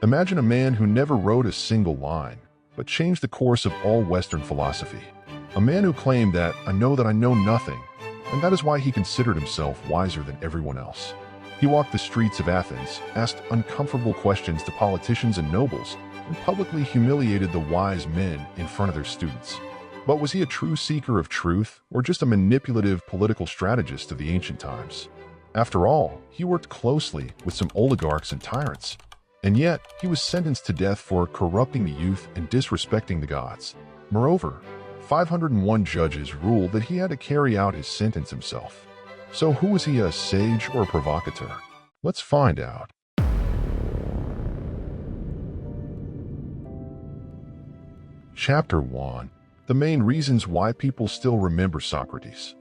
Imagine a man who never wrote a single line, but changed the course of all Western philosophy. A man who claimed that I know nothing, and that is why he considered himself wiser than everyone else. He walked the streets of Athens, asked uncomfortable questions to politicians and nobles, and publicly humiliated the wise men in front of their students. But was he a true seeker of truth, or just a manipulative political strategist of the ancient times? After all, he worked closely with some oligarchs and tyrants, and yet he was sentenced to death for corrupting the youth and disrespecting the gods. Moreover, 501 judges ruled that he had to carry out his sentence himself. So who was he, a sage or a provocateur? Let's find out. Chapter 1. The main reasons why people still remember Socrates.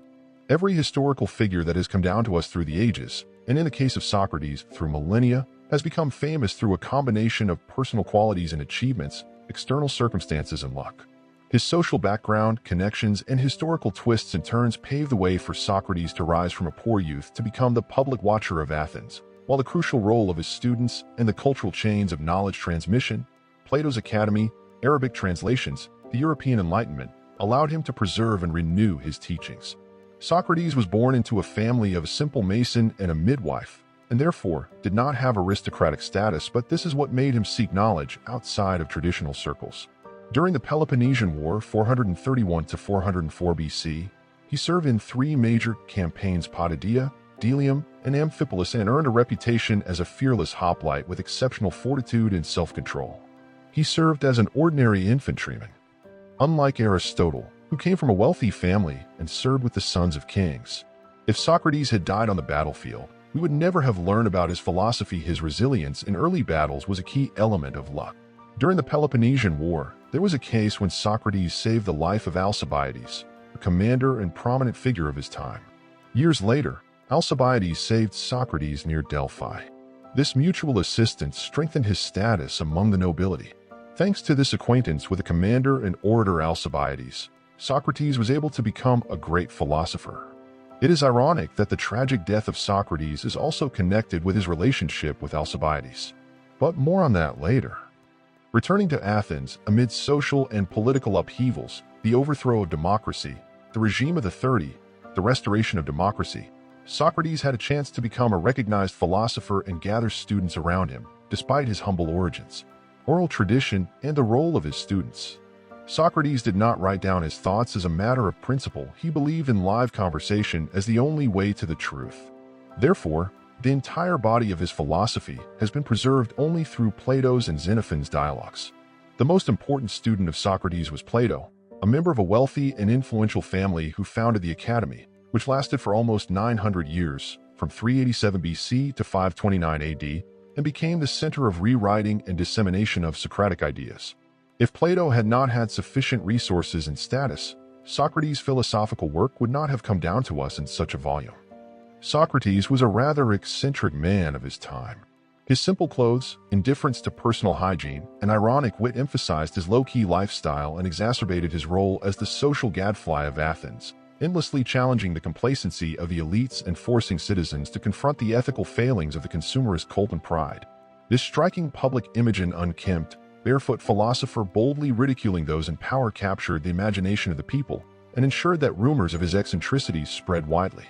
Every historical figure that has come down to us through the ages, and in the case of Socrates, through millennia, has become famous through a combination of personal qualities and achievements, external circumstances, and luck. His social background, connections, and historical twists and turns paved the way for Socrates to rise from a poor youth to become the public watcher of Athens, while the crucial role of his students and the cultural chains of knowledge transmission, Plato's Academy, Arabic translations, the European Enlightenment, allowed him to preserve and renew his teachings. Socrates was born into a family of a simple mason and a midwife, and therefore did not have aristocratic status, but this is what made him seek knowledge outside of traditional circles. During the Peloponnesian War 431 to 404 BC, he served in three major campaigns: Potidaea, Delium, and Amphipolis, and earned a reputation as a fearless hoplite with exceptional fortitude and self-control. He served as an ordinary infantryman. Unlike Aristotle, who came from a wealthy family and served with the sons of kings. If Socrates had died on the battlefield, we would never have learned about his philosophy. His resilience in early battles was a key element of luck. During the Peloponnesian War, there was a case when Socrates saved the life of Alcibiades, a commander and prominent figure of his time. Years later, Alcibiades saved Socrates near Delphi. This mutual assistance strengthened his status among the nobility. Thanks to this acquaintance with the commander and orator Alcibiades, Socrates was able to become a great philosopher. It is ironic that the tragic death of Socrates is also connected with his relationship with Alcibiades. But more on that later. Returning to Athens, amid social and political upheavals, the overthrow of democracy, the regime of the 30, the restoration of democracy, Socrates had a chance to become a recognized philosopher and gather students around him, despite his humble origins, oral tradition, and the role of his students. Socrates did not write down his thoughts as a matter of principle. He believed in live conversation as the only way to the truth. Therefore, the entire body of his philosophy has been preserved only through Plato's and Xenophon's dialogues. The most important student of Socrates was Plato, a member of a wealthy and influential family who founded the Academy, which lasted for almost 900 years, from 387 BC to 529 AD, and became the center of rewriting and dissemination of Socratic ideas. If Plato had not had sufficient resources and status, Socrates' philosophical work would not have come down to us in such a volume. Socrates was a rather eccentric man of his time. His simple clothes, indifference to personal hygiene, and ironic wit emphasized his low-key lifestyle and exacerbated his role as the social gadfly of Athens, endlessly challenging the complacency of the elites and forcing citizens to confront the ethical failings of the consumerist cult and pride. This striking public image, an unkempt, barefoot philosopher boldly ridiculing those in power, captured the imagination of the people and ensured that rumors of his eccentricities spread widely.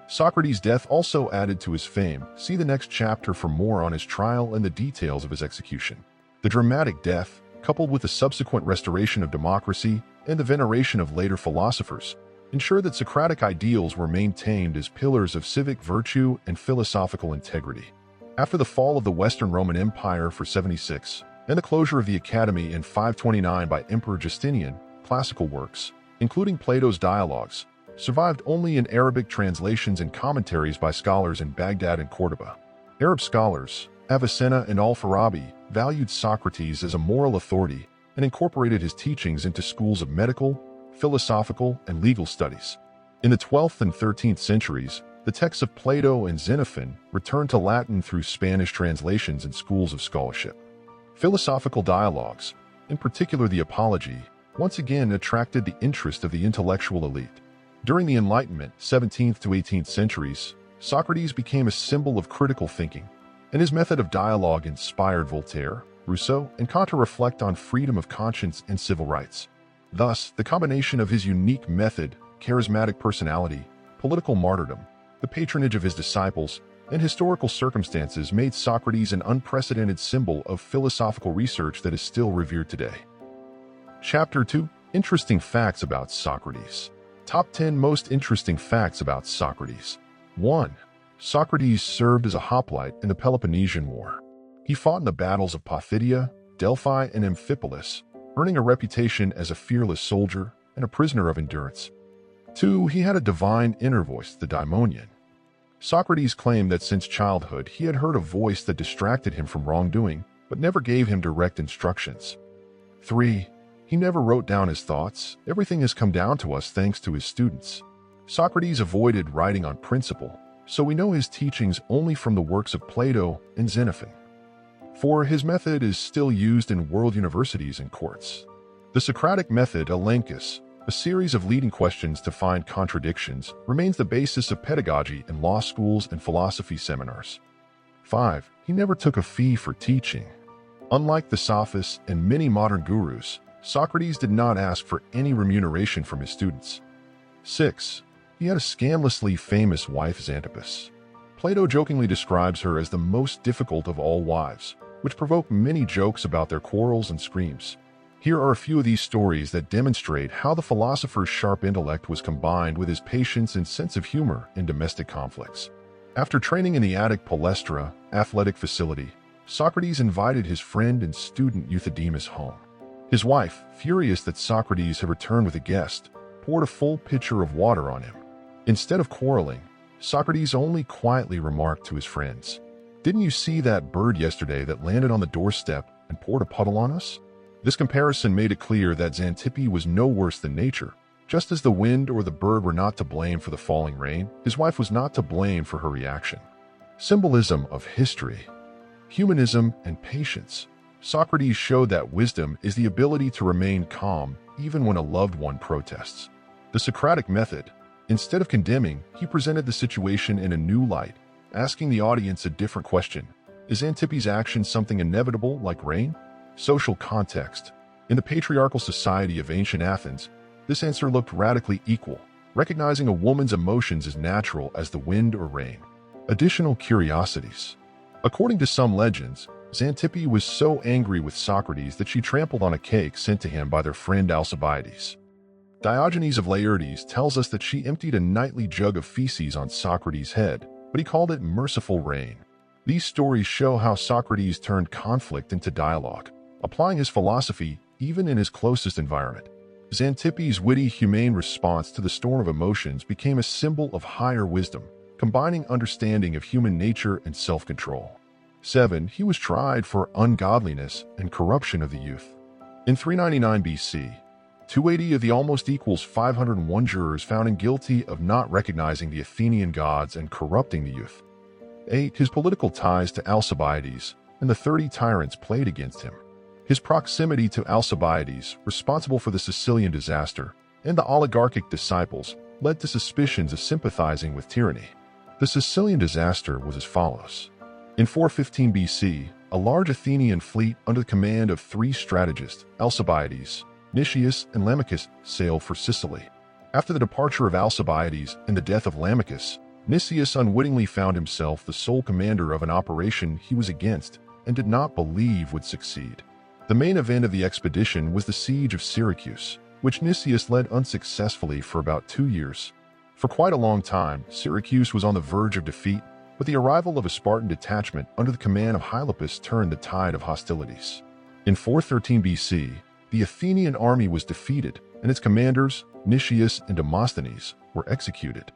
Socrates' death also added to his fame. See the next chapter for more on his trial and the details of his execution. The dramatic death, coupled with the subsequent restoration of democracy and the veneration of later philosophers, ensured that Socratic ideals were maintained as pillars of civic virtue and philosophical integrity. After the fall of the Western Roman Empire for 76, and the closure of the Academy in 529 by Emperor Justinian, classical works, including Plato's dialogues, survived only in Arabic translations and commentaries by scholars in Baghdad and Cordoba. Arab scholars, Avicenna and Al-Farabi, valued Socrates as a moral authority and incorporated his teachings into schools of medical, philosophical, and legal studies. In the 12th and 13th centuries, the texts of Plato and Xenophon returned to Latin through Spanish translations and schools of scholarship. Philosophical dialogues, in particular the Apology, once again attracted the interest of the intellectual elite. During the Enlightenment, 17th to 18th centuries, Socrates became a symbol of critical thinking, and his method of dialogue inspired Voltaire, Rousseau, and Kant to reflect on freedom of conscience and civil rights. Thus, the combination of his unique method, charismatic personality, political martyrdom, the patronage of his disciples, and historical circumstances made Socrates an unprecedented symbol of philosophical research that is still revered today. Chapter 2. Interesting Facts about Socrates. Top 10 Most Interesting Facts about Socrates. 1. Socrates served as a hoplite in the Peloponnesian War. He fought in the battles of Pothidia, Delphi, and Amphipolis, earning a reputation as a fearless soldier and a prisoner of endurance. 2. He had a divine inner voice, the daimonion. Socrates claimed that since childhood he had heard a voice that distracted him from wrongdoing, but never gave him direct instructions. 3. He never wrote down his thoughts. Everything has come down to us thanks to his students. Socrates avoided writing on principle, so we know his teachings only from the works of Plato and Xenophon. 4. His method is still used in world universities and courts. The Socratic method, Elenchus, a series of leading questions to find contradictions, remains the basis of pedagogy in law schools and philosophy seminars. 5. He never took a fee for teaching. Unlike the sophists and many modern gurus, Socrates did not ask for any remuneration from his students. 6. He had a scandalously famous wife, Xantippus. Plato jokingly describes her as the most difficult of all wives, which provoke many jokes about their quarrels and screams. Here are a few of these stories that demonstrate how the philosopher's sharp intellect was combined with his patience and sense of humor in domestic conflicts. After training in the Attic Palestra athletic facility, Socrates invited his friend and student Euthydemus home. His wife, furious that Socrates had returned with a guest, poured a full pitcher of water on him. Instead of quarreling, Socrates only quietly remarked to his friends, "Didn't you see that bird yesterday that landed on the doorstep and poured a puddle on us?" This comparison made it clear that Xantippe was no worse than nature. Just as the wind or the bird were not to blame for the falling rain, his wife was not to blame for her reaction. Symbolism of history. Humanism and patience. Socrates showed that wisdom is the ability to remain calm even when a loved one protests. The Socratic method. Instead of condemning, he presented the situation in a new light, asking the audience a different question. Is Xantippe's action something inevitable like rain? Social context. In the patriarchal society of ancient Athens, this answer looked radically equal, recognizing a woman's emotions as natural as the wind or rain. Additional curiosities. According to some legends, Xantippe was so angry with Socrates that she trampled on a cake sent to him by their friend Alcibiades. Diogenes of Laertes tells us that she emptied a nightly jug of feces on Socrates' head, but he called it merciful rain. These stories show how Socrates turned conflict into dialogue, applying his philosophy even in his closest environment. Xantippe's witty, humane response to the storm of emotions became a symbol of higher wisdom, combining understanding of human nature and self-control. 7. He was tried for ungodliness and corruption of the youth. In 399 BC, 280 of the almost equals 501 jurors found him guilty of not recognizing the Athenian gods and corrupting the youth. 8. His political ties to Alcibiades and the 30 tyrants played against him. His proximity to Alcibiades, responsible for the Sicilian disaster, and the oligarchic disciples led to suspicions of sympathizing with tyranny. The Sicilian disaster was as follows. In 415 BC, a large Athenian fleet under the command of 3 strategists, Alcibiades, Nicias, and Lamachus, sailed for Sicily. After the departure of Alcibiades and the death of Lamachus, Nicias unwittingly found himself the sole commander of an operation he was against and did not believe would succeed. The main event of the expedition was the siege of Syracuse, which Nicias led unsuccessfully for about 2 years. For quite a long time, Syracuse was on the verge of defeat, but the arrival of a Spartan detachment under the command of Hylopas turned the tide of hostilities. In 413 BC, the Athenian army was defeated, and its commanders, Nicias and Demosthenes, were executed.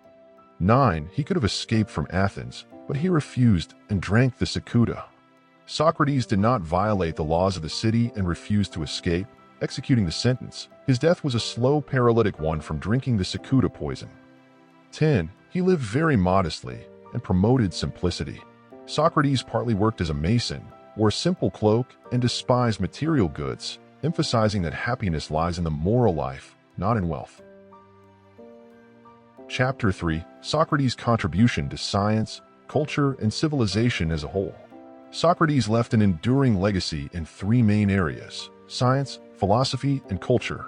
9. He could have escaped from Athens, but he refused and drank the cicuta. Socrates did not violate the laws of the city and refused to escape, executing the sentence. His death was a slow paralytic one from drinking the cicuta poison. 10. He lived very modestly and promoted simplicity. Socrates partly worked as a mason, wore a simple cloak, and despised material goods, emphasizing that happiness lies in the moral life, not in wealth. Chapter 3. Socrates' contribution to science, culture, and civilization as a whole. Socrates left an enduring legacy in three main areas: science, philosophy, and culture.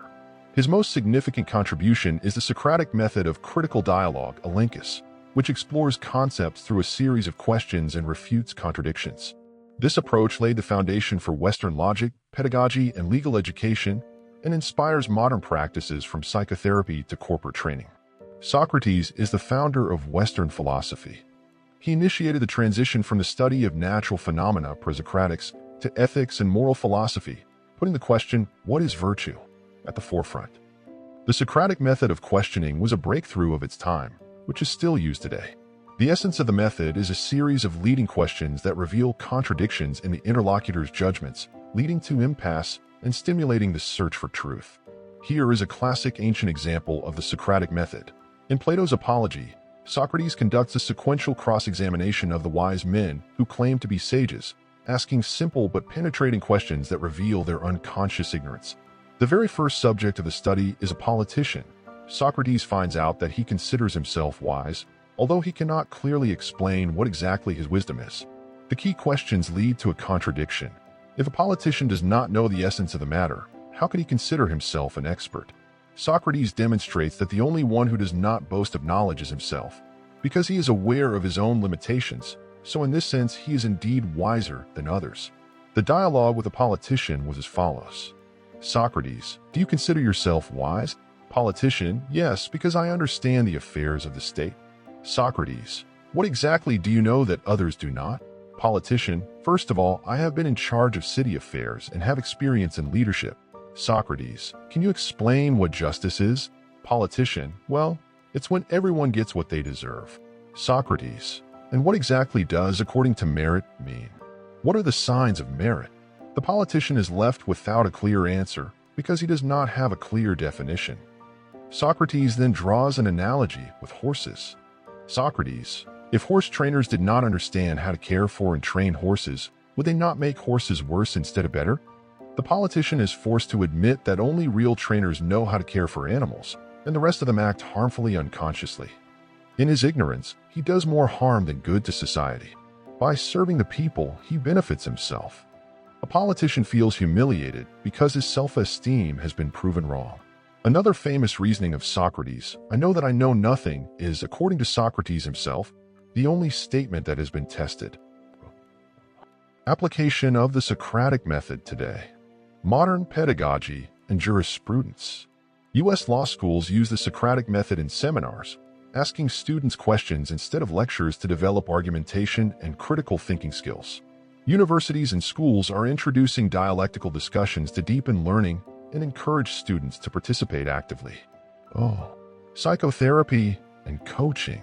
His most significant contribution is the Socratic method of critical dialogue, Elenchus, which explores concepts through a series of questions and refutes contradictions. This approach laid the foundation for Western logic, pedagogy, and legal education, and inspires modern practices from psychotherapy to corporate training. Socrates is the founder of Western philosophy. He initiated the transition from the study of natural phenomena, pre-Socratics, to ethics and moral philosophy, putting the question, what is virtue, at the forefront. The Socratic method of questioning was a breakthrough of its time, which is still used today. The essence of the method is a series of leading questions that reveal contradictions in the interlocutor's judgments, leading to impasse and stimulating the search for truth. Here is a classic ancient example of the Socratic method. In Plato's Apology, Socrates conducts a sequential cross-examination of the wise men who claim to be sages, asking simple but penetrating questions that reveal their unconscious ignorance. The very first subject of the study is a politician. Socrates finds out that he considers himself wise, although he cannot clearly explain what exactly his wisdom is. The key questions lead to a contradiction. If a politician does not know the essence of the matter, how could he consider himself an expert? Socrates demonstrates that the only one who does not boast of knowledge is himself, because he is aware of his own limitations, so in this sense he is indeed wiser than others. The dialogue with a politician was as follows. Socrates, do you consider yourself wise? Politician, yes, because I understand the affairs of the state. Socrates, what exactly do you know that others do not? Politician, first of all, I have been in charge of city affairs and have experience in leadership. Socrates, can you explain what justice is? Politician, well, it's when everyone gets what they deserve. Socrates, and what exactly does, according to merit, mean? What are the signs of merit? The politician is left without a clear answer because he does not have a clear definition. Socrates then draws an analogy with horses. Socrates, if horse trainers did not understand how to care for and train horses, would they not make horses worse instead of better? The politician is forced to admit that only real trainers know how to care for animals, and the rest of them act harmfully unconsciously. In his ignorance, he does more harm than good to society. By serving the people, he benefits himself. A politician feels humiliated because his self-esteem has been proven wrong. Another famous reasoning of Socrates, I know that I know nothing, is, according to Socrates himself, the only statement that has been tested. Application of the Socratic method today. Modern pedagogy and jurisprudence. U.S. law schools use the Socratic method in seminars, asking students questions instead of lectures to develop argumentation and critical thinking skills. Universities and schools are introducing dialectical discussions to deepen learning and encourage students to participate actively. Psychotherapy and coaching.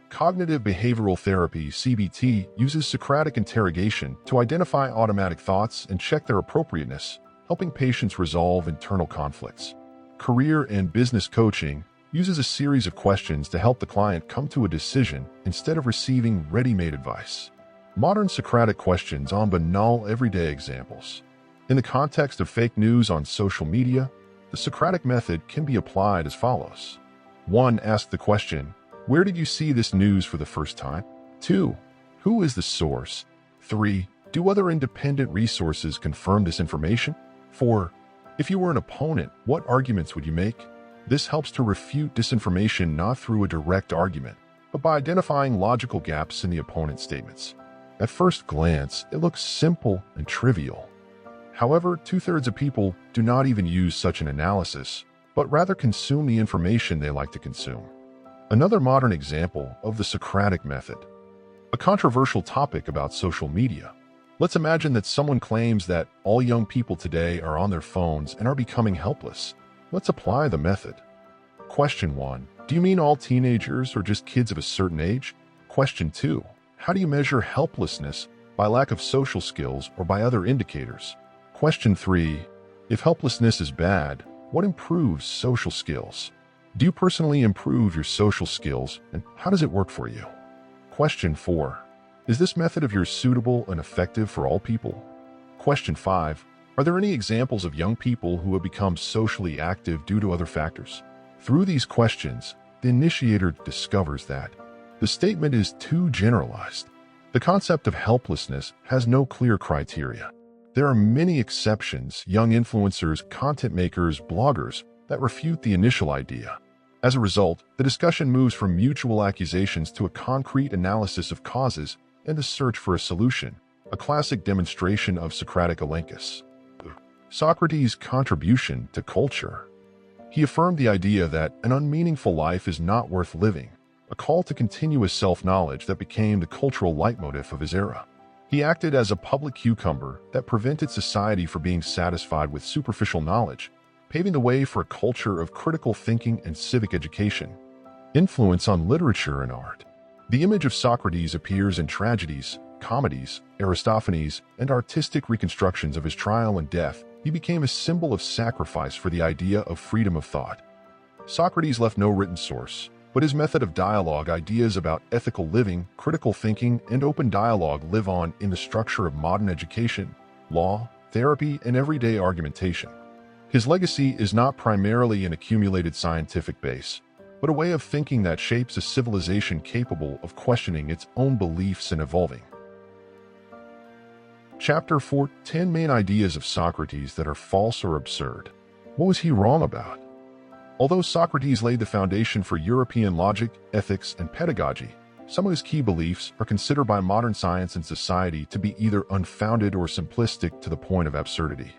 Cognitive behavioral therapy, CBT, uses Socratic interrogation to identify automatic thoughts and check their appropriateness, helping patients resolve internal conflicts. Career and business coaching uses a series of questions to help the client come to a decision instead of receiving ready-made advice. Modern Socratic questions on banal everyday examples. In the context of fake news on social media, the Socratic method can be applied as follows. 1. Ask the question, where did you see this news for the first time? 2. Who is the source? 3. Do other independent resources confirm this information? 4. If you were an opponent, what arguments would you make? This helps to refute disinformation not through a direct argument, but by identifying logical gaps in the opponent's statements. At first glance, it looks simple and trivial. However, 2/3 of people do not even use such an analysis, but rather consume the information they like to consume. Another modern example of the Socratic method. A controversial topic about social media. Let's imagine that someone claims that all young people today are on their phones and are becoming helpless. Let's apply the method. Question 1. Do you mean all teenagers or just kids of a certain age? Question 2. How do you measure helplessness, by lack of social skills or by other indicators? Question 3. If helplessness is bad, what improves social skills? Do you personally improve your social skills, and how does it work for you? Question 4. Is this method of yours suitable and effective for all people? Question 5. Are there any examples of young people who have become socially active due to other factors? Through these questions, the initiator discovers that the statement is too generalized. The concept of helplessness has no clear criteria. There are many exceptions, young influencers, content makers, bloggers, that refute the initial idea. As a result, the discussion moves from mutual accusations to a concrete analysis of causes and a search for a solution, a classic demonstration of Socratic elenchus. Socrates' contribution to culture. He affirmed the idea that an unmeaningful life is not worth living, a call to continuous self-knowledge that became the cultural leitmotif of his era. He acted as a public cucumber that prevented society from being satisfied with superficial knowledge, paving the way for a culture of critical thinking and civic education. Influence on literature and art. The image of Socrates appears in tragedies, comedies, Aristophanes, and artistic reconstructions of his trial and death. He became a symbol of sacrifice for the idea of freedom of thought. Socrates left no written source, but his method of dialogue, ideas about ethical living, critical thinking, and open dialogue live on in the structure of modern education, law, therapy, and everyday argumentation. His legacy is not primarily an accumulated scientific base, but a way of thinking that shapes a civilization capable of questioning its own beliefs and evolving. Chapter 4: 10 Main Ideas of Socrates that are false or absurd. What was he wrong about? Although Socrates laid the foundation for European logic, ethics, and pedagogy, some of his key beliefs are considered by modern science and society to be either unfounded or simplistic to the point of absurdity.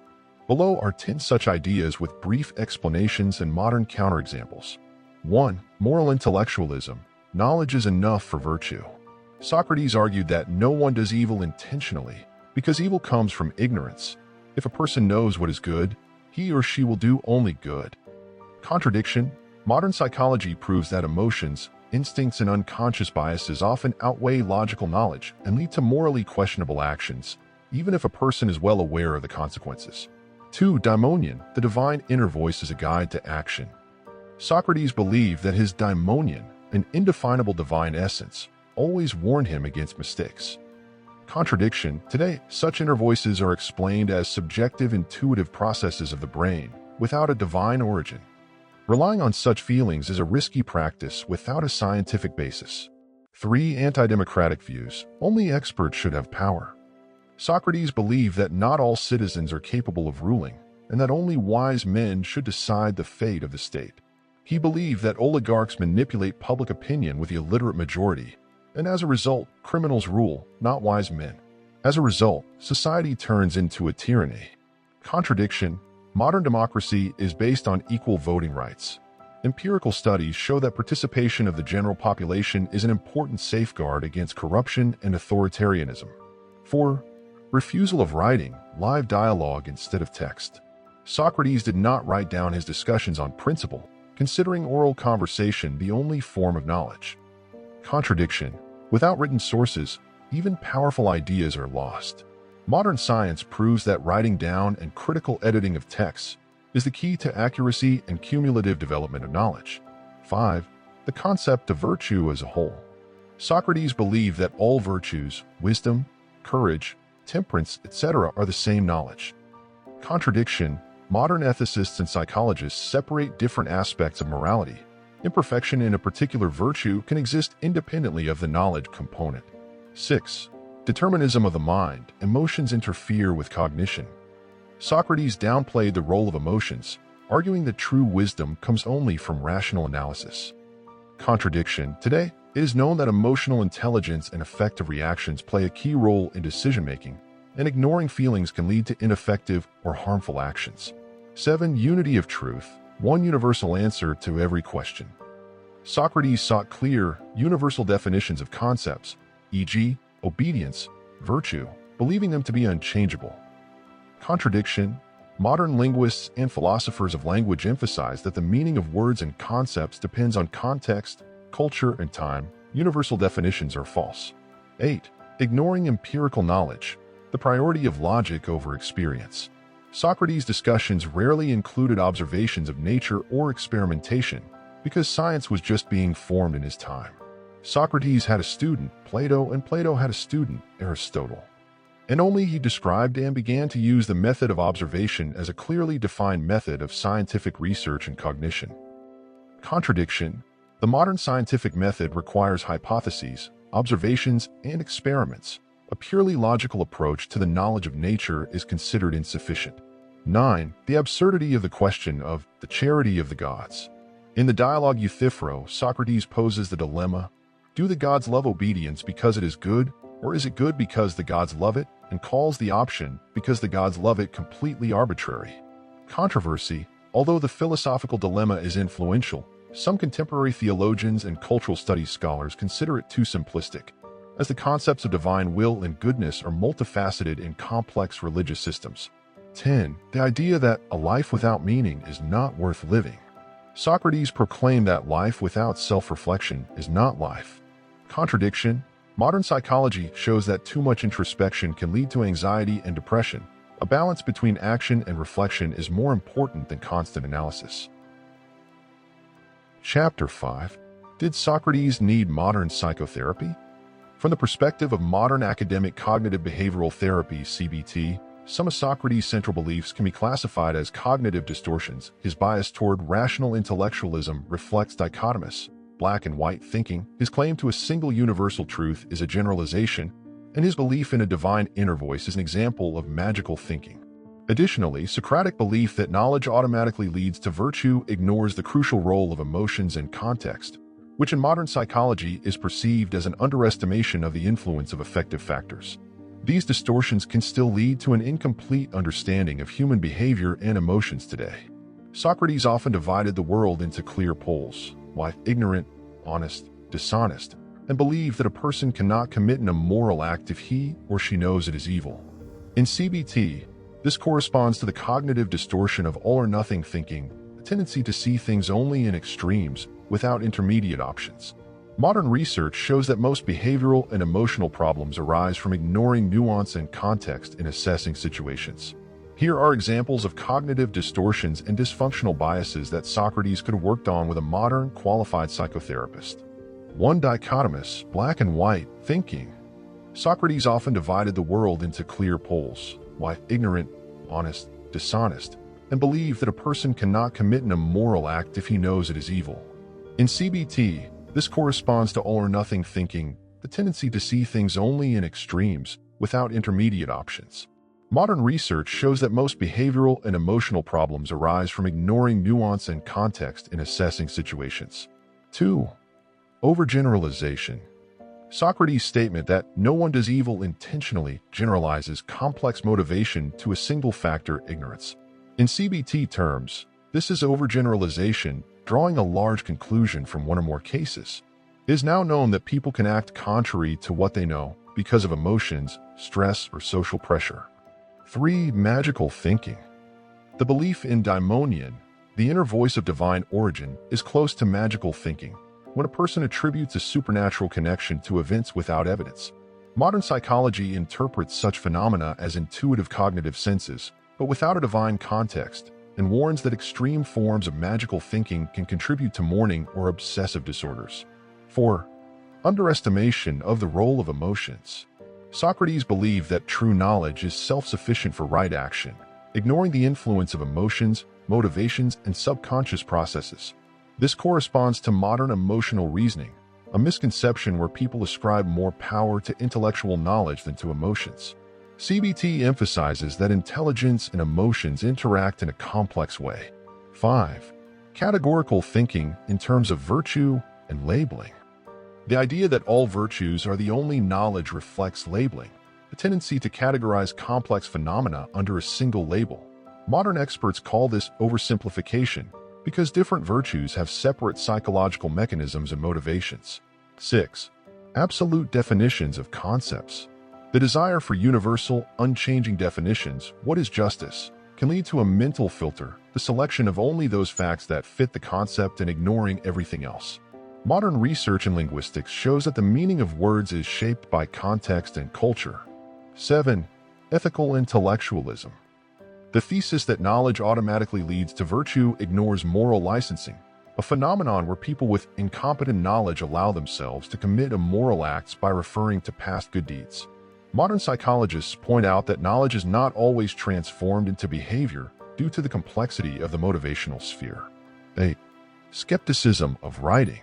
Below are 10 such ideas with brief explanations and modern counterexamples. 1. Moral intellectualism. Knowledge is enough for virtue. Socrates argued that no one does evil intentionally, because evil comes from ignorance. If a person knows what is good, he or she will do only good. Contradiction. Modern psychology proves that emotions, instincts, and unconscious biases often outweigh logical knowledge and lead to morally questionable actions, even if a person is well aware of the consequences. 2. Daimonion. The divine inner voice is a guide to action. Socrates believed that his daimonion, an indefinable divine essence, always warned him against mistakes. Contradiction. Today, such inner voices are explained as subjective, intuitive processes of the brain, without a divine origin. Relying on such feelings is a risky practice without a scientific basis. 3. Anti-democratic views. Only experts should have power. Socrates believed that not all citizens are capable of ruling, and that only wise men should decide the fate of the state. He believed that oligarchs manipulate public opinion with the illiterate majority, and as a result, criminals rule, not wise men. As a result, society turns into a tyranny. Contradiction. Modern democracy is based on equal voting rights. Empirical studies show that participation of the general population is an important safeguard against corruption and authoritarianism. 4. Refusal of writing, live dialogue instead of text. Socrates did not write down his discussions on principle, considering oral conversation the only form of knowledge. Contradiction. Without written sources, even powerful ideas are lost. Modern science proves that writing down and critical editing of texts is the key to accuracy and cumulative development of knowledge. 5. The concept of virtue as a whole. Socrates believed that all virtues, wisdom, courage, temperance, etc., are the same knowledge. Contradiction. Modern ethicists and psychologists separate different aspects of morality. Imperfection in a particular virtue can exist independently of the knowledge component. 6. Determinism of the mind. Emotions interfere with cognition. Socrates downplayed the role of emotions, arguing that true wisdom comes only from rational analysis. Contradiction. Today, it is known that emotional intelligence and effective reactions play a key role in decision-making, and ignoring feelings can lead to ineffective or harmful actions. 7. Unity of truth. One universal answer to every question. Socrates sought clear, universal definitions of concepts, e.g., obedience, virtue, believing them to be unchangeable. Contradiction. Modern linguists and philosophers of language emphasize that the meaning of words and concepts depends on context, culture, and time. Universal definitions are false. 8. Ignoring empirical knowledge. The priority of logic over experience. Socrates' discussions rarely included observations of nature or experimentation, because science was just being formed in his time. Socrates had a student, Plato, and Plato had a student, Aristotle. And only he described and began to use the method of observation as a clearly defined method of scientific research and cognition. Contradiction. The modern scientific method requires hypotheses, observations, and experiments. A purely logical approach to the knowledge of nature is considered insufficient. 9. The absurdity of the question of the charity of the gods. In the dialogue Euthyphro, Socrates poses the dilemma: do the gods love obedience because it is good, or is it good because the gods love it, and calls the option because the gods love it completely arbitrary. Controversy. Although the philosophical dilemma is influential, some contemporary theologians and cultural studies scholars consider it too simplistic, as the concepts of divine will and goodness are multifaceted in complex religious systems. 10. The idea that a life without meaning is not worth living. Socrates proclaimed that life without self-reflection is not life. Contradiction. Modern psychology shows that too much introspection can lead to anxiety and depression. A balance between action and reflection is more important than constant analysis. Chapter 5. Did Socrates need modern psychotherapy? From the perspective of modern academic cognitive behavioral therapy, CBT, some of Socrates' central beliefs can be classified as cognitive distortions. His bias toward rational intellectualism reflects dichotomous, black and white thinking. His claim to a single universal truth is a generalization, and his belief in a divine inner voice is an example of magical thinking. Additionally, Socratic belief that knowledge automatically leads to virtue ignores the crucial role of emotions and context, which in modern psychology is perceived as an underestimation of the influence of affective factors. These distortions can still lead to an incomplete understanding of human behavior and emotions today. Socrates often divided the world into clear poles: white, ignorant, honest, dishonest, and believed that a person cannot commit an immoral act if he or she knows it is evil. In CBT, this corresponds to the cognitive distortion of all-or-nothing thinking, a tendency to see things only in extremes without intermediate options. Modern research shows that most behavioral and emotional problems arise from ignoring nuance and context in assessing situations. Here are examples of cognitive distortions and dysfunctional biases that Socrates could have worked on with a modern, qualified psychotherapist. 1. Dichotomous, black and white, thinking. Socrates often divided the world into clear poles: white, ignorant, honest, dishonest, and believed that a person cannot commit an immoral act if he knows it is evil. In CBT, this corresponds to all-or-nothing thinking, the tendency to see things only in extremes without intermediate options. Modern research shows that most behavioral and emotional problems arise from ignoring nuance and context in assessing situations. 2. Overgeneralization. Socrates' statement that no one does evil intentionally generalizes complex motivation to a single factor: ignorance. In CBT terms, this is overgeneralization, drawing a large conclusion from one or more cases. It is now known that people can act contrary to what they know because of emotions, stress, or social pressure. 3. Magical thinking. The belief in daimonion, the inner voice of divine origin, is close to magical thinking, when a person attributes a supernatural connection to events without evidence. Modern psychology interprets such phenomena as intuitive cognitive senses, but without a divine context, and warns that extreme forms of magical thinking can contribute to mourning or obsessive disorders. 4. Underestimation of the role of emotions. Socrates believed that true knowledge is self-sufficient for right action, ignoring the influence of emotions, motivations, and subconscious processes. This corresponds to modern emotional reasoning, a misconception where people ascribe more power to intellectual knowledge than to emotions. CBT emphasizes that intelligence and emotions interact in a complex way. 5. Categorical thinking in terms of virtue and labeling. The idea that all virtues are the only knowledge reflects labeling, a tendency to categorize complex phenomena under a single label. Modern experts call this oversimplification, because different virtues have separate psychological mechanisms and motivations. 6. Absolute definitions of concepts. The desire for universal, unchanging definitions, what is justice, can lead to a mental filter, the selection of only those facts that fit the concept and ignoring everything else. Modern research in linguistics shows that the meaning of words is shaped by context and culture. 7. Ethical intellectualism. The thesis that knowledge automatically leads to virtue ignores moral licensing, a phenomenon where people with incompetent knowledge allow themselves to commit immoral acts by referring to past good deeds. Modern psychologists point out that knowledge is not always transformed into behavior due to the complexity of the motivational sphere. 8. Skepticism of writing.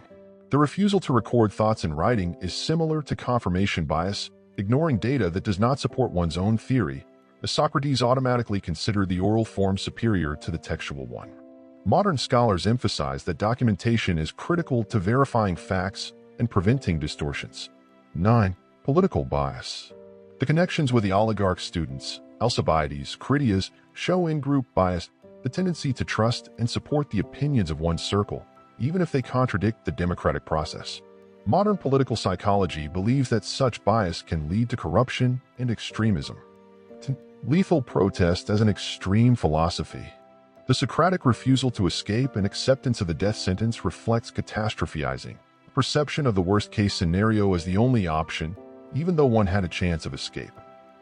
The refusal to record thoughts in writing is similar to confirmation bias, ignoring data that does not support one's own theory, as Socrates automatically considered the oral form superior to the textual one. Modern scholars emphasize that documentation is critical to verifying facts and preventing distortions. 9. Political bias. The connections with the oligarch students, Alcibiades, Critias, show in-group bias, the tendency to trust and support the opinions of one's circle, even if they contradict the democratic process. Modern political psychology believes that such bias can lead to corruption and extremism. Lethal protest as an extreme philosophy. The Socratic refusal to escape and acceptance of the death sentence reflects catastrophizing, a perception of the worst-case scenario as the only option, even though one had a chance of escape.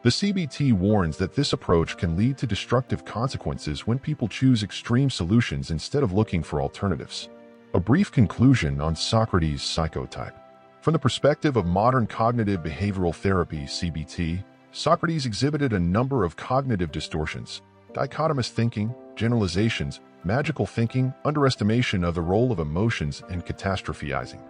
The CBT warns that this approach can lead to destructive consequences when people choose extreme solutions instead of looking for alternatives. A brief conclusion on Socrates' psychotype. From the perspective of modern cognitive behavioral therapy, CBT, Socrates exhibited a number of cognitive distortions: dichotomous thinking, generalizations, magical thinking, underestimation of the role of emotions, and catastrophizing.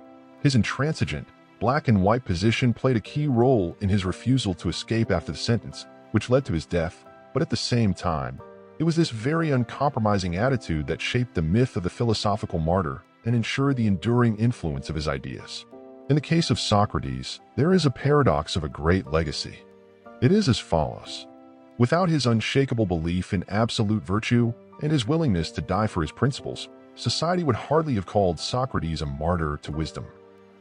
His intransigent, black and white position played a key role in his refusal to escape after the sentence, which led to his death, but at the same time, it was this very uncompromising attitude that shaped the myth of the philosophical martyr and ensured the enduring influence of his ideas. In the case of Socrates, there is a paradox of a great legacy. It is as follows. Without his unshakable belief in absolute virtue and his willingness to die for his principles, society would hardly have called Socrates a martyr to wisdom.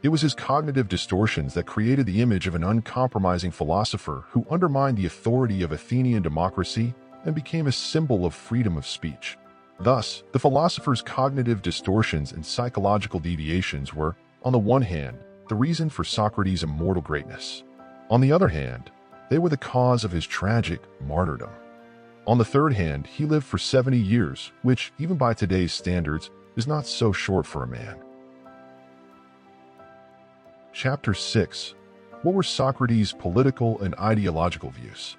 It was his cognitive distortions that created the image of an uncompromising philosopher who undermined the authority of Athenian democracy and became a symbol of freedom of speech. Thus, the philosopher's cognitive distortions and psychological deviations were, on the one hand, the reason for Socrates' immortal greatness. On the other hand, they were the cause of his tragic martyrdom. On the third hand, he lived for 70 years, which, even by today's standards, is not so short for a man. Chapter 6. What were Socrates' political and ideological views?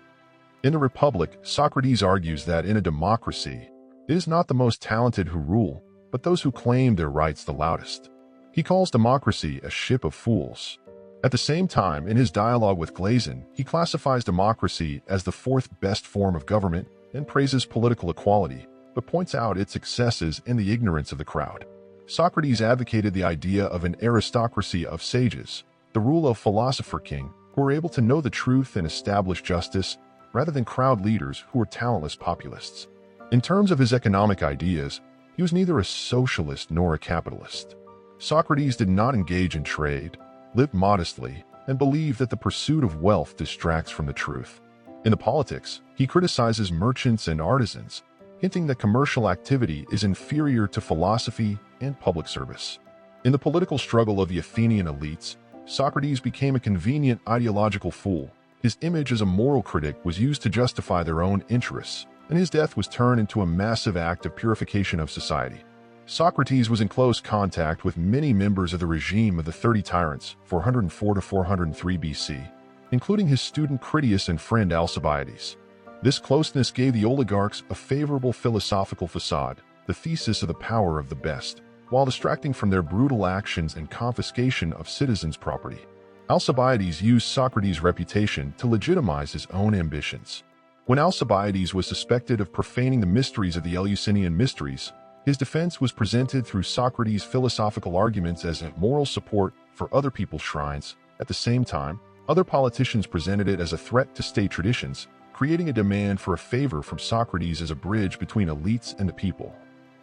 In the Republic, Socrates argues that in a democracy, it is not the most talented who rule, but those who claim their rights the loudest. He calls democracy a ship of fools. At the same time, in his dialogue with Glazin, he classifies democracy as the fourth best form of government and praises political equality, but points out its excesses and the ignorance of the crowd. Socrates advocated the idea of an aristocracy of sages, the rule of philosopher-king, who were able to know the truth and establish justice, rather than crowd leaders who were talentless populists. In terms of his economic ideas, he was neither a socialist nor a capitalist. Socrates did not engage in trade, lived modestly, and believed that the pursuit of wealth distracts from the truth. In the politics, he criticizes merchants and artisans, hinting that commercial activity is inferior to philosophy and public service. In the political struggle of the Athenian elites, Socrates became a convenient ideological fool. His image as a moral critic was used to justify their own interests, and his death was turned into a massive act of purification of society. Socrates was in close contact with many members of the regime of the 30 tyrants, 404 to 403 BC, including his student Critias and friend Alcibiades. This closeness gave the oligarchs a favorable philosophical facade, the thesis of the power of the best, while distracting from their brutal actions and confiscation of citizens' property. Alcibiades used Socrates' reputation to legitimize his own ambitions. When Alcibiades was suspected of profaning the mysteries of the Eleusinian mysteries, his defense was presented through Socrates' philosophical arguments as a moral support for other people's shrines. At the same time, other politicians presented it as a threat to state traditions, creating a demand for a favor from Socrates as a bridge between elites and the people.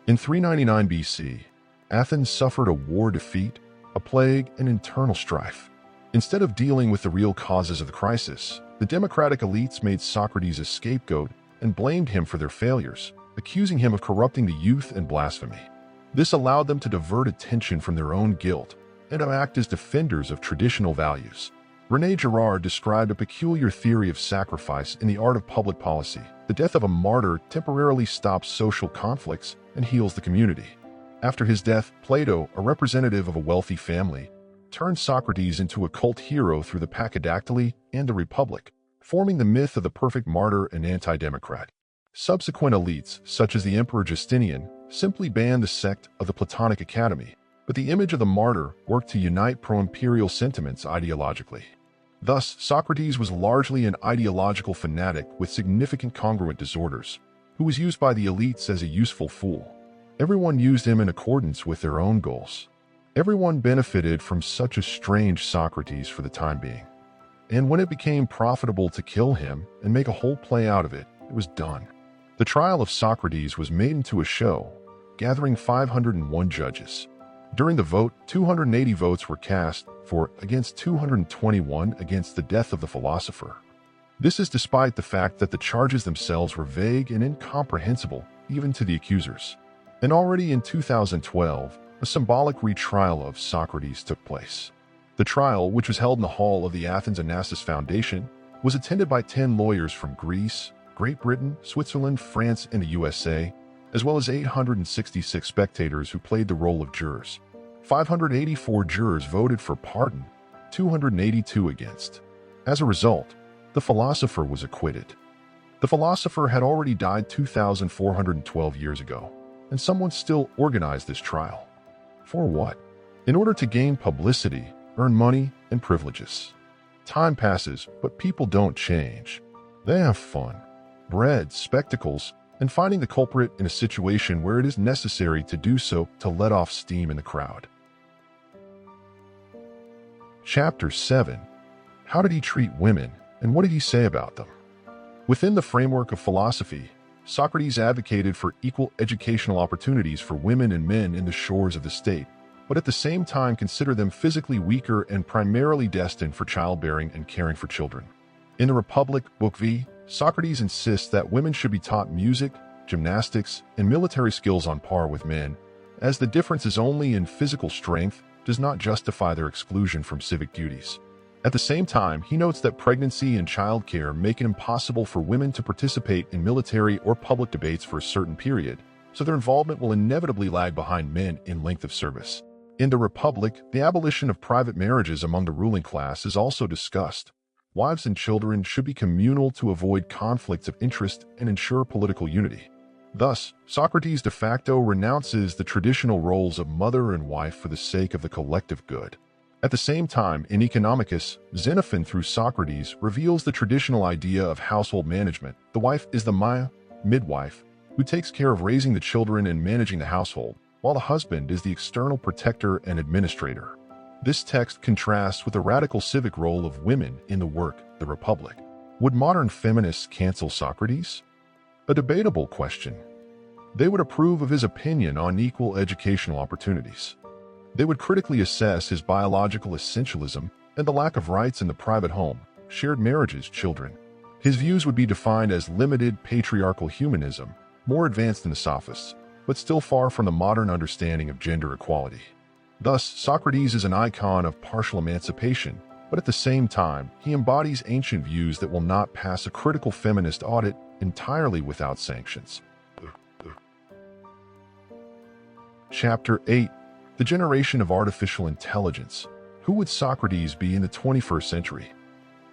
In 399 BC, Athens suffered a war defeat, a plague, and internal strife. Instead of dealing with the real causes of the crisis, the democratic elites made Socrates a scapegoat and blamed him for their failures, accusing him of corrupting the youth and blasphemy. This allowed them to divert attention from their own guilt and to act as defenders of traditional values. René Girard described a peculiar theory of sacrifice in the art of public policy. The death of a martyr temporarily stops social conflicts and heals the community. After his death, Plato, a representative of a wealthy family, turned Socrates into a cult hero through the Pachydatily and the Republic, forming the myth of the perfect martyr and anti-democrat. Subsequent elites, such as the Emperor Justinian, simply banned the sect of the Platonic Academy, but the image of the martyr worked to unite pro-imperial sentiments ideologically. Thus, Socrates was largely an ideological fanatic with significant congruent disorders, who was used by the elites as a useful fool. Everyone used him in accordance with their own goals. Everyone benefited from such a strange Socrates for the time being. And when it became profitable to kill him and make a whole play out of it, it was done. The trial of Socrates was made into a show, gathering 501 judges. During the vote, 280 votes were cast for against 221 against the death of the philosopher. This is despite the fact that the charges themselves were vague and incomprehensible, even to the accusers. And already in 2012, a symbolic retrial of Socrates took place. The trial, which was held in the hall of the Athens Onassis Foundation, was attended by 10 lawyers from Greece, Great Britain, Switzerland, France, and the USA, as well as 866 spectators who played the role of jurors. 584 jurors voted for pardon, 282 against. As a result, the philosopher was acquitted. The philosopher had already died 2,412 years ago, and someone still organized this trial. For what? In order to gain publicity, earn money, and privileges. Time passes, but people don't change. They have fun, bread, spectacles, and finding the culprit in a situation where it is necessary to do so to let off steam in the crowd. Chapter 7. How did he treat women, and what did he say about them? Within the framework of philosophy, Socrates advocated for equal educational opportunities for women and men in the shores of the state, but at the same time consider them physically weaker and primarily destined for childbearing and caring for children. In the Republic, Book V, Socrates insists that women should be taught music, gymnastics, and military skills on par with men, as the difference is only in physical strength does not justify their exclusion from civic duties. At the same time, he notes that pregnancy and childcare make it impossible for women to participate in military or public debates for a certain period, so their involvement will inevitably lag behind men in length of service. In the Republic, the abolition of private marriages among the ruling class is also discussed. Wives and children should be communal to avoid conflicts of interest and ensure political unity. Thus, Socrates de facto renounces the traditional roles of mother and wife for the sake of the collective good. At the same time, in Economicus, Xenophon through Socrates reveals the traditional idea of household management. The wife is the Maya, midwife, who takes care of raising the children and managing the household, while the husband is the external protector and administrator. This text contrasts with the radical civic role of women in the work, the Republic. Would modern feminists cancel Socrates? A debatable question. They would approve of his opinion on equal educational opportunities. They would critically assess his biological essentialism and the lack of rights in the private home, shared marriages, children. His views would be defined as limited patriarchal humanism, more advanced than the sophists, but still far from the modern understanding of gender equality. Thus, Socrates is an icon of partial emancipation, but at the same time, he embodies ancient views that will not pass a critical feminist audit entirely without sanctions. Chapter 8. The Generation of Artificial Intelligence. Who would Socrates be in the 21st century?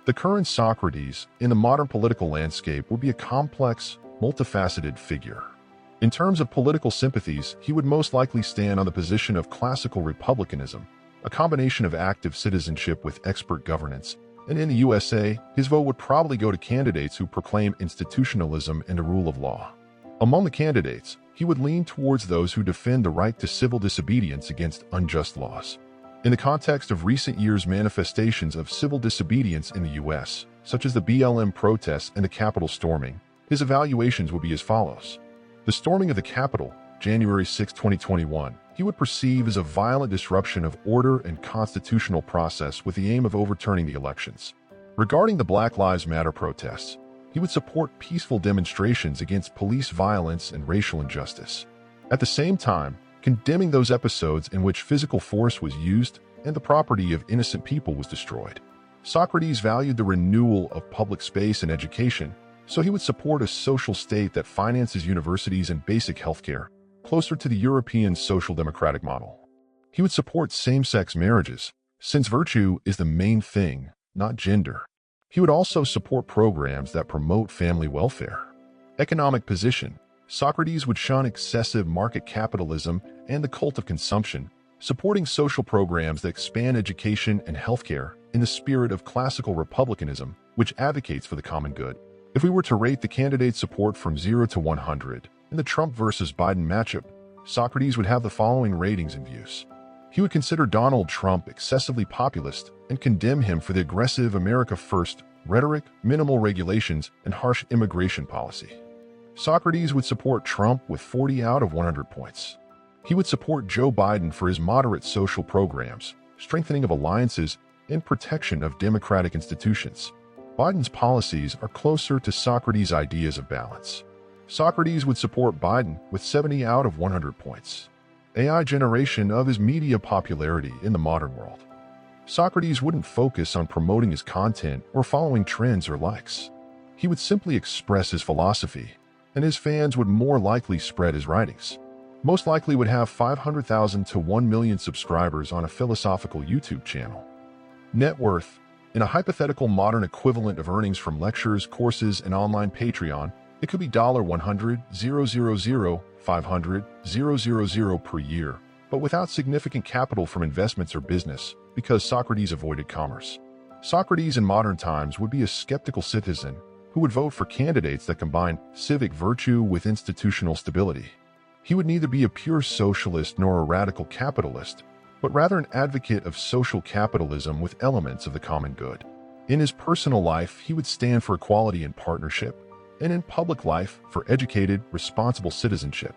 The current Socrates, in the modern political landscape, would be a complex, multifaceted figure. In terms of political sympathies, he would most likely stand on the position of classical republicanism, a combination of active citizenship with expert governance, and in the USA, his vote would probably go to candidates who proclaim institutionalism and the rule of law. Among the candidates, he would lean towards those who defend the right to civil disobedience against unjust laws. In the context of recent years' manifestations of civil disobedience in the US, such as the BLM protests and the Capitol storming, his evaluations would be as follows. The storming of the Capitol, January 6, 2021, he would perceive as a violent disruption of order and constitutional process with the aim of overturning the elections. Regarding the Black Lives Matter protests, he would support peaceful demonstrations against police violence and racial injustice. At the same time, condemning those episodes in which physical force was used and the property of innocent people was destroyed. Socrates valued the renewal of public space and education, so he would support a social state that finances universities and basic healthcare, closer to the European social democratic model. He would support same-sex marriages, since virtue is the main thing, not gender. He would also support programs that promote family welfare. Economic position. Socrates would shun excessive market capitalism and the cult of consumption, supporting social programs that expand education and healthcare in the spirit of classical republicanism, which advocates for the common good. If we were to rate the candidate's support from 0 to 100 in the Trump versus Biden matchup, Socrates would have the following ratings and views. He would consider Donald Trump excessively populist and condemn him for the aggressive America First rhetoric, minimal regulations, and harsh immigration policy. Socrates would support Trump with 40 out of 100 points. He would support Joe Biden for his moderate social programs, strengthening of alliances, and protection of democratic institutions. Biden's policies are closer to Socrates' ideas of balance. Socrates would support Biden with 70 out of 100 points. AI generation of his media popularity in the modern world. Socrates wouldn't focus on promoting his content or following trends or likes. He would simply express his philosophy, and his fans would more likely spread his writings. Most likely would have 500,000 to 1 million subscribers on a philosophical YouTube channel. Net worth. In a hypothetical modern equivalent of earnings from lectures, courses, and online Patreon, it could be $100,000, $500,000 per year, but without significant capital from investments or business, because Socrates avoided commerce. Socrates in modern times would be a skeptical citizen who would vote for candidates that combine civic virtue with institutional stability. He would neither be a pure socialist nor a radical capitalist, but rather an advocate of social capitalism with elements of the common good. In his personal life, he would stand for equality and partnership, and in public life for educated, responsible citizenship.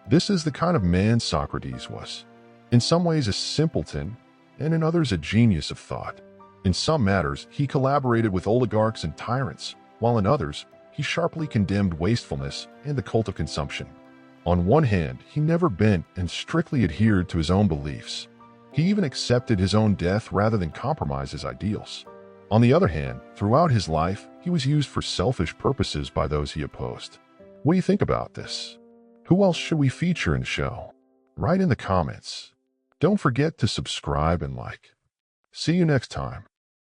This is the kind of man Socrates was. In some ways a simpleton, and in others a genius of thought. In some matters, he collaborated with oligarchs and tyrants, while in others, he sharply condemned wastefulness and the cult of consumption. On one hand, he never bent and strictly adhered to his own beliefs. He even accepted his own death rather than compromise his ideals. On the other hand, throughout his life, he was used for selfish purposes by those he opposed. What do you think about this? Who else should we feature in the show? Write in the comments. Don't forget to subscribe and like. See you next time.